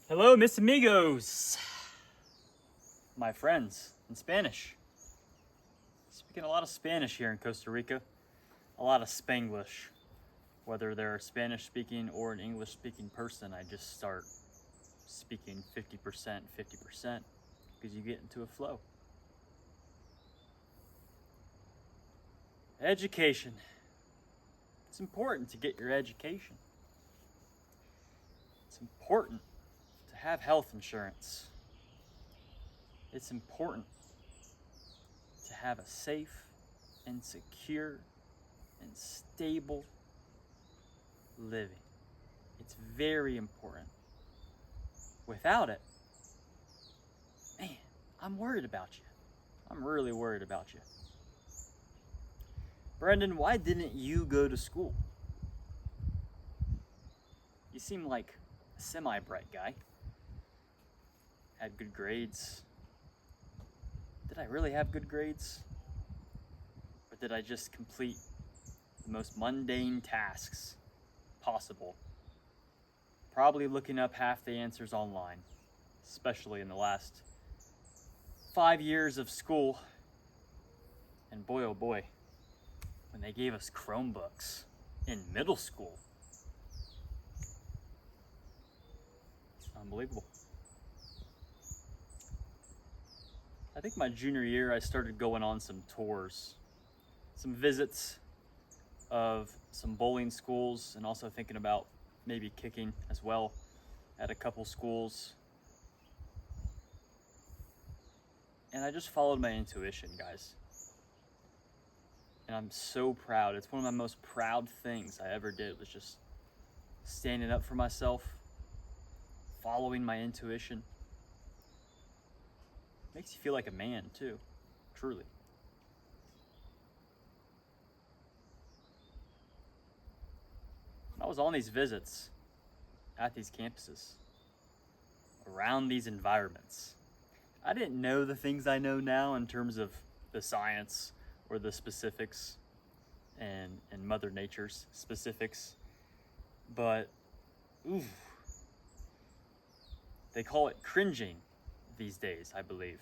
Hello, mis amigos, my friends in Spanish. Speaking a lot of Spanish here in Costa Rica, a lot of Spanglish. Whether they're a Spanish speaking or an English speaking person, I just start speaking 50%, 50% because you get into a flow. Education. It's important to get your education. It's important to have health insurance. It's important to have a safe and secure and stable living. It's very important. Without it, man, I'm worried about you. I'm really worried about you. Brendan, why didn't you go to school? You seem like a semi-bright guy. Had good grades. Did I really have good grades? Or did I just complete the most mundane tasks possible? Probably looking up half the answers online, especially in the last 5 years of school. And boy, oh boy, when they gave us Chromebooks in middle school, it's unbelievable. I think my junior year, I started going on some tours, some visits of some bowling schools, and also thinking about maybe kicking as well at a couple schools. And I just followed my intuition, guys. And I'm so proud. It's one of my most proud things I ever did, was just standing up for myself, following my intuition. Makes you feel like a man too, truly. I was on these visits at these campuses, around these environments. I didn't know the things I know now in terms of the science or the specifics and Mother Nature's specifics, but ooh, they call it cringing these days, I believe.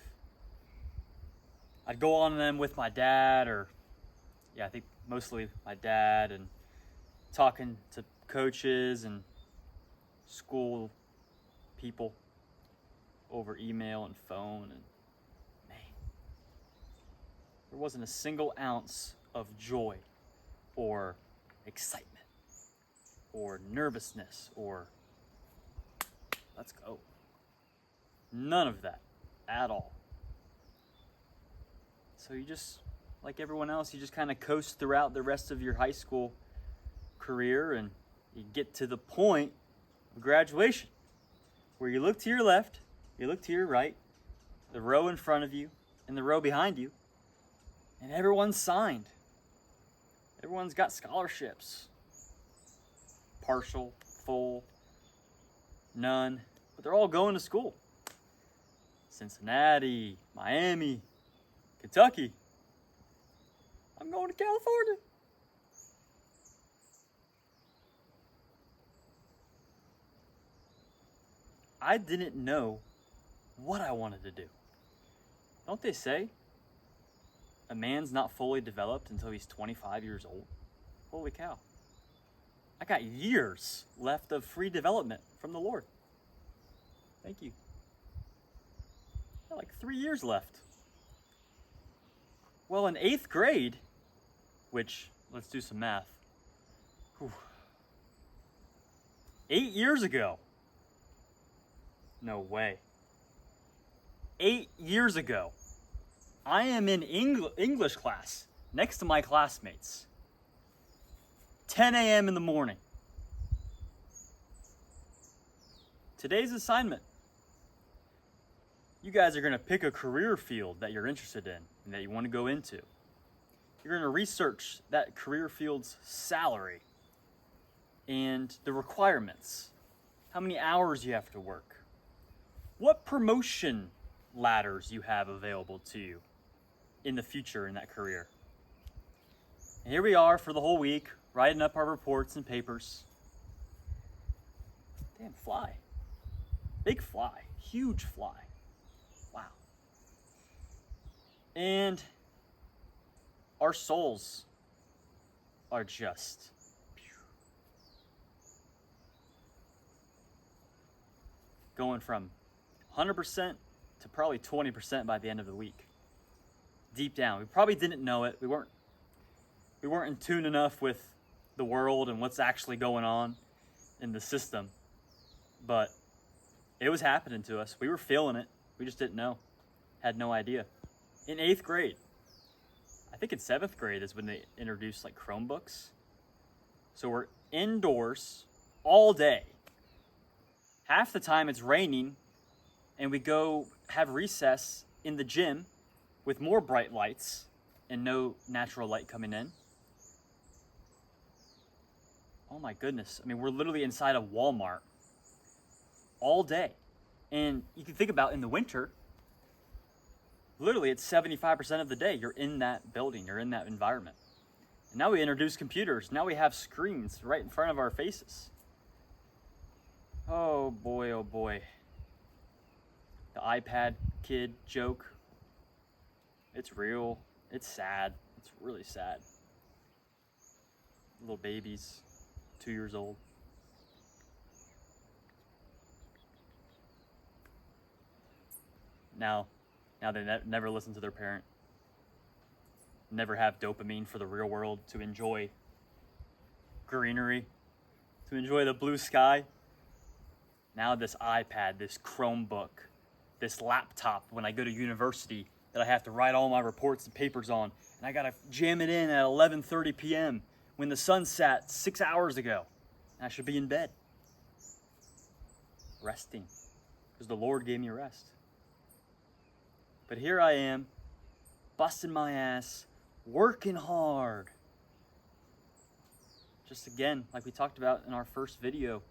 I'd go on them with my dad, or I think mostly my dad, and talking to coaches and school people over email and phone, and man, there wasn't a single ounce of joy or excitement or nervousness or let's go. None of that at all. So you just, like everyone else, you just kind of coast throughout the rest of your high school career, and you get to the point of graduation where you look to your left, you look to your right, the row in front of you and the row behind you, and everyone's signed. Everyone's got scholarships. Partial, full, none, but they're all going to school. Cincinnati, Miami, Kentucky. I'm going to California. I didn't know what I wanted to do. Don't they say a man's not fully developed until he's 25 years old? Holy cow. I got years left of free development from the Lord. Thank you. I got like 3 years left. Well, in 8th grade, which, let's do some math. 8 years ago. No way. 8 years ago, I am in English class next to my classmates. 10 a.m. in the morning. Today's assignment. You guys are going to pick a career field that you're interested in and that you want to go into. You're going to research that career field's salary and the requirements. How many hours you have to work. What promotion ladders you have available to you in the future in that career. And here we are for the whole week, writing up our reports and papers. Damn fly. Big fly, huge fly. Wow. And our souls are just going from 100% to probably 20% by the end of the week. Deep down, we probably didn't know it. We weren't in tune enough with the world and what's actually going on in the system, but it was happening to us. We were feeling it. We just didn't know. Had no idea. In 8th grade, I think in 7th grade is when they introduced like Chromebooks. So we're indoors all day. Half the time it's raining, and we go have recess in the gym with more bright lights and no natural light coming in. Oh my goodness. I mean, we're literally inside of Walmart all day. And you can think about in the winter, literally it's 75% of the day you're in that building, you're in that environment. And now we introduce computers. Now we have screens right in front of our faces. Oh boy, oh boy. The iPad kid joke. It's real. It's sad. It's really sad. Little babies, 2 years old. Now they never listen to their parent. Never have dopamine for the real world to enjoy greenery, to enjoy the blue sky. Now this iPad, this Chromebook, this laptop when I go to university that I have to write all my reports and papers on, and I gotta jam it in at 11:30 p.m. when the sun set 6 hours ago. And I should be in bed, resting, because the Lord gave me rest. But here I am, busting my ass, working hard. Just again, like we talked about in our first video,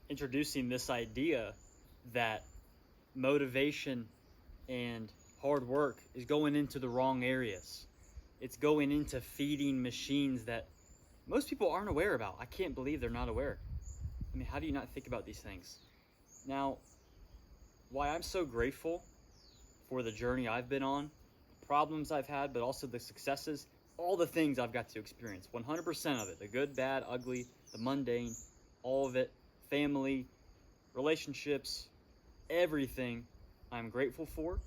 introducing this idea that motivation and hard work is going into the wrong areas. It's going into feeding machines that most people aren't aware about. I can't believe they're not aware. I mean, how do you not think about these things? Now, why I'm so grateful for the journey I've been on, the problems I've had, but also the successes, all the things I've got to experience, 100% of it, the good, bad, ugly, the mundane, all of it, family, relationships, everything I'm grateful for,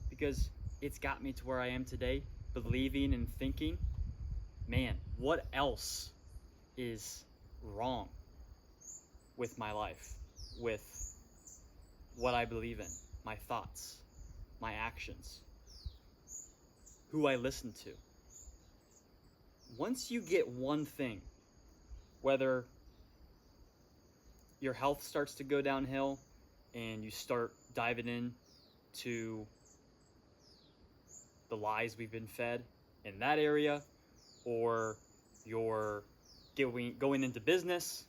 because it's got me to where I am today, believing and thinking, man, what else is wrong with my life, with what I believe in, my thoughts, my actions, who I listen to. Once you get one thing, whether your health starts to go downhill and you start diving in to the lies we've been fed in that area, or you're going into business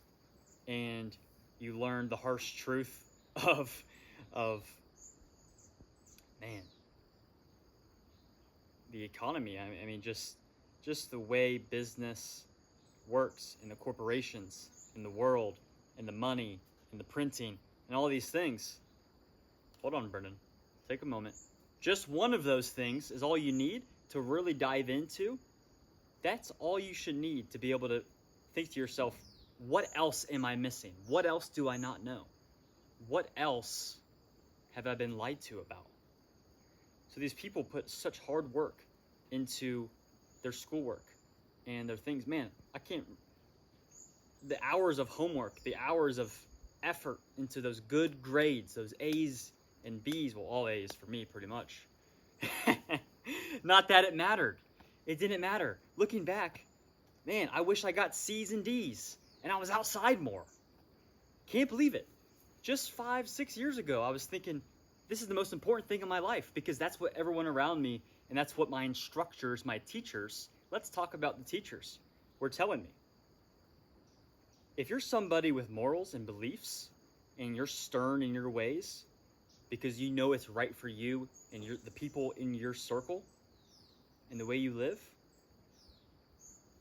and you learn the harsh truth of man, the economy. I mean, just the way business works, in the corporations, in the world, and the money, and the printing, and all these things. Hold on, Brendan. Take a moment. Just one of those things is all you need to really dive into. That's all you should need to be able to think to yourself, what else am I missing? What else do I not know? What else have I been lied to about? So these people put such hard work into their schoolwork and their things. Man, I can't, the hours of homework, the hours of effort into those good grades, those A's and B's, well, all A's for me pretty much. Not that it mattered. It didn't matter. Looking back, man, I wish I got C's and D's and I was outside more. Can't believe it. Just 5-6 years ago, I was thinking, this is the most important thing in my life, because that's what everyone around me, and that's what my instructors, my teachers, let's talk about the teachers, were telling me. If you're somebody with morals and beliefs, and you're stern in your ways, because you know it's right for you and the people in your circle, and the way you live,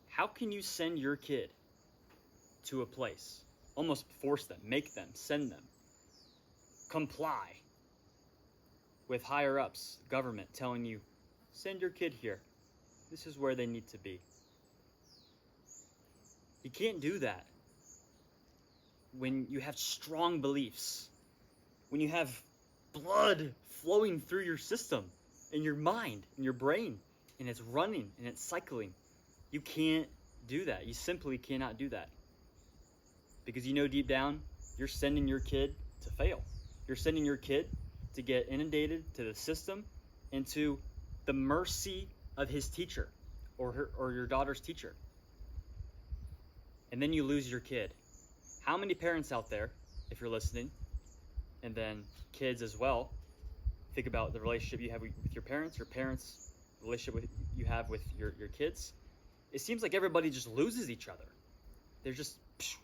how can you send your kid to a place, almost force them, make them, send them, comply with higher ups, government telling you, send your kid here. This is where they need to be. You can't do that when you have strong beliefs, when you have blood flowing through your system, in your mind, in your brain, and it's running and it's cycling. You can't do that. You simply cannot do that. Because you know deep down, you're sending your kid to fail. You're sending your kid to get inundated to the system and to the mercy of his teacher or your daughter's teacher. And then you lose your kid. How many parents out there, if you're listening, and then kids as well, think about the relationship you have with your parents, the relationship you have with your kids. It seems like everybody just loses each other.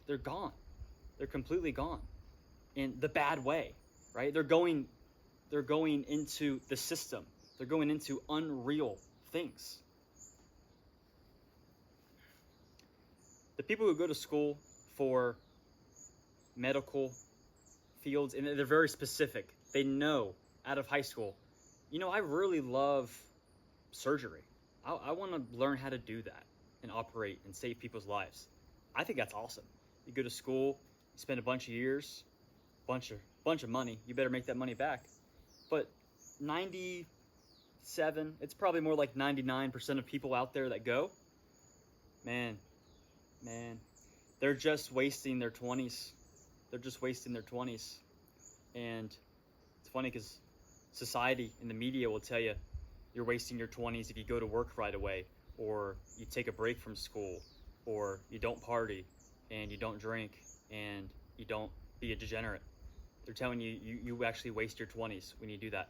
They're gone. They're completely gone in the bad way, right? They're going into the system. They're going into unreal things. The people who go to school for medical fields, and they're very specific. They know out of high school, I really love surgery. I want to learn how to do that and operate and save people's lives. I think that's awesome. You go to school, you spend a bunch of years, bunch of money. You better make that money back. But 97, it's probably more like 99% of people out there that go, man, they're just wasting their 20s. They're just wasting their 20s. And it's funny because society and the media will tell you you're wasting your 20s if you go to work right away, or you take a break from school, or you don't party, and you don't drink, and you don't be a degenerate. They're telling you you actually waste your 20s when you do that.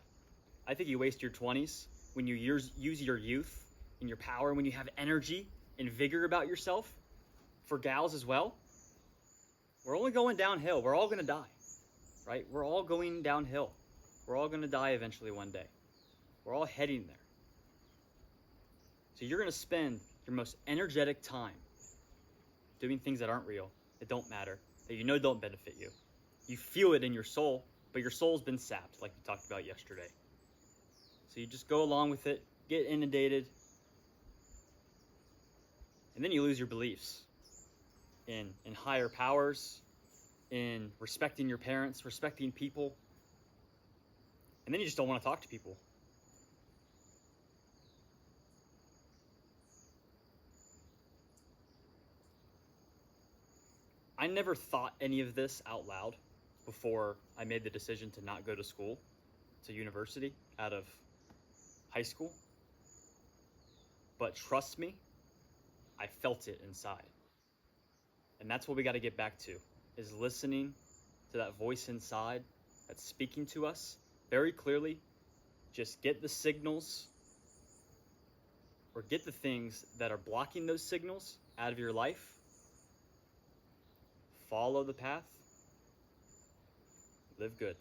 I think you waste your 20s when you use your youth and your power, when you have energy and vigor about yourself. For gals as well, we're only going downhill. We're all going to die, right? We're all going downhill. We're all going to die eventually one day. We're all heading there. So you're going to spend your most energetic time doing things that aren't real, that don't matter, that you know don't benefit you. You feel it in your soul, but your soul's been sapped, like we talked about yesterday. So you just go along with it, get inundated, and then you lose your beliefs in higher powers, in respecting your parents, respecting people, and then you just don't want to talk to people. I never thought any of this out loud before I made the decision to not go to school, to university, out of high school. But trust me, I felt it inside. And that's what we got to get back to, is listening to that voice inside that's speaking to us very clearly. Just get the signals, or get the things that are blocking those signals out of your life. Follow the path. Live good.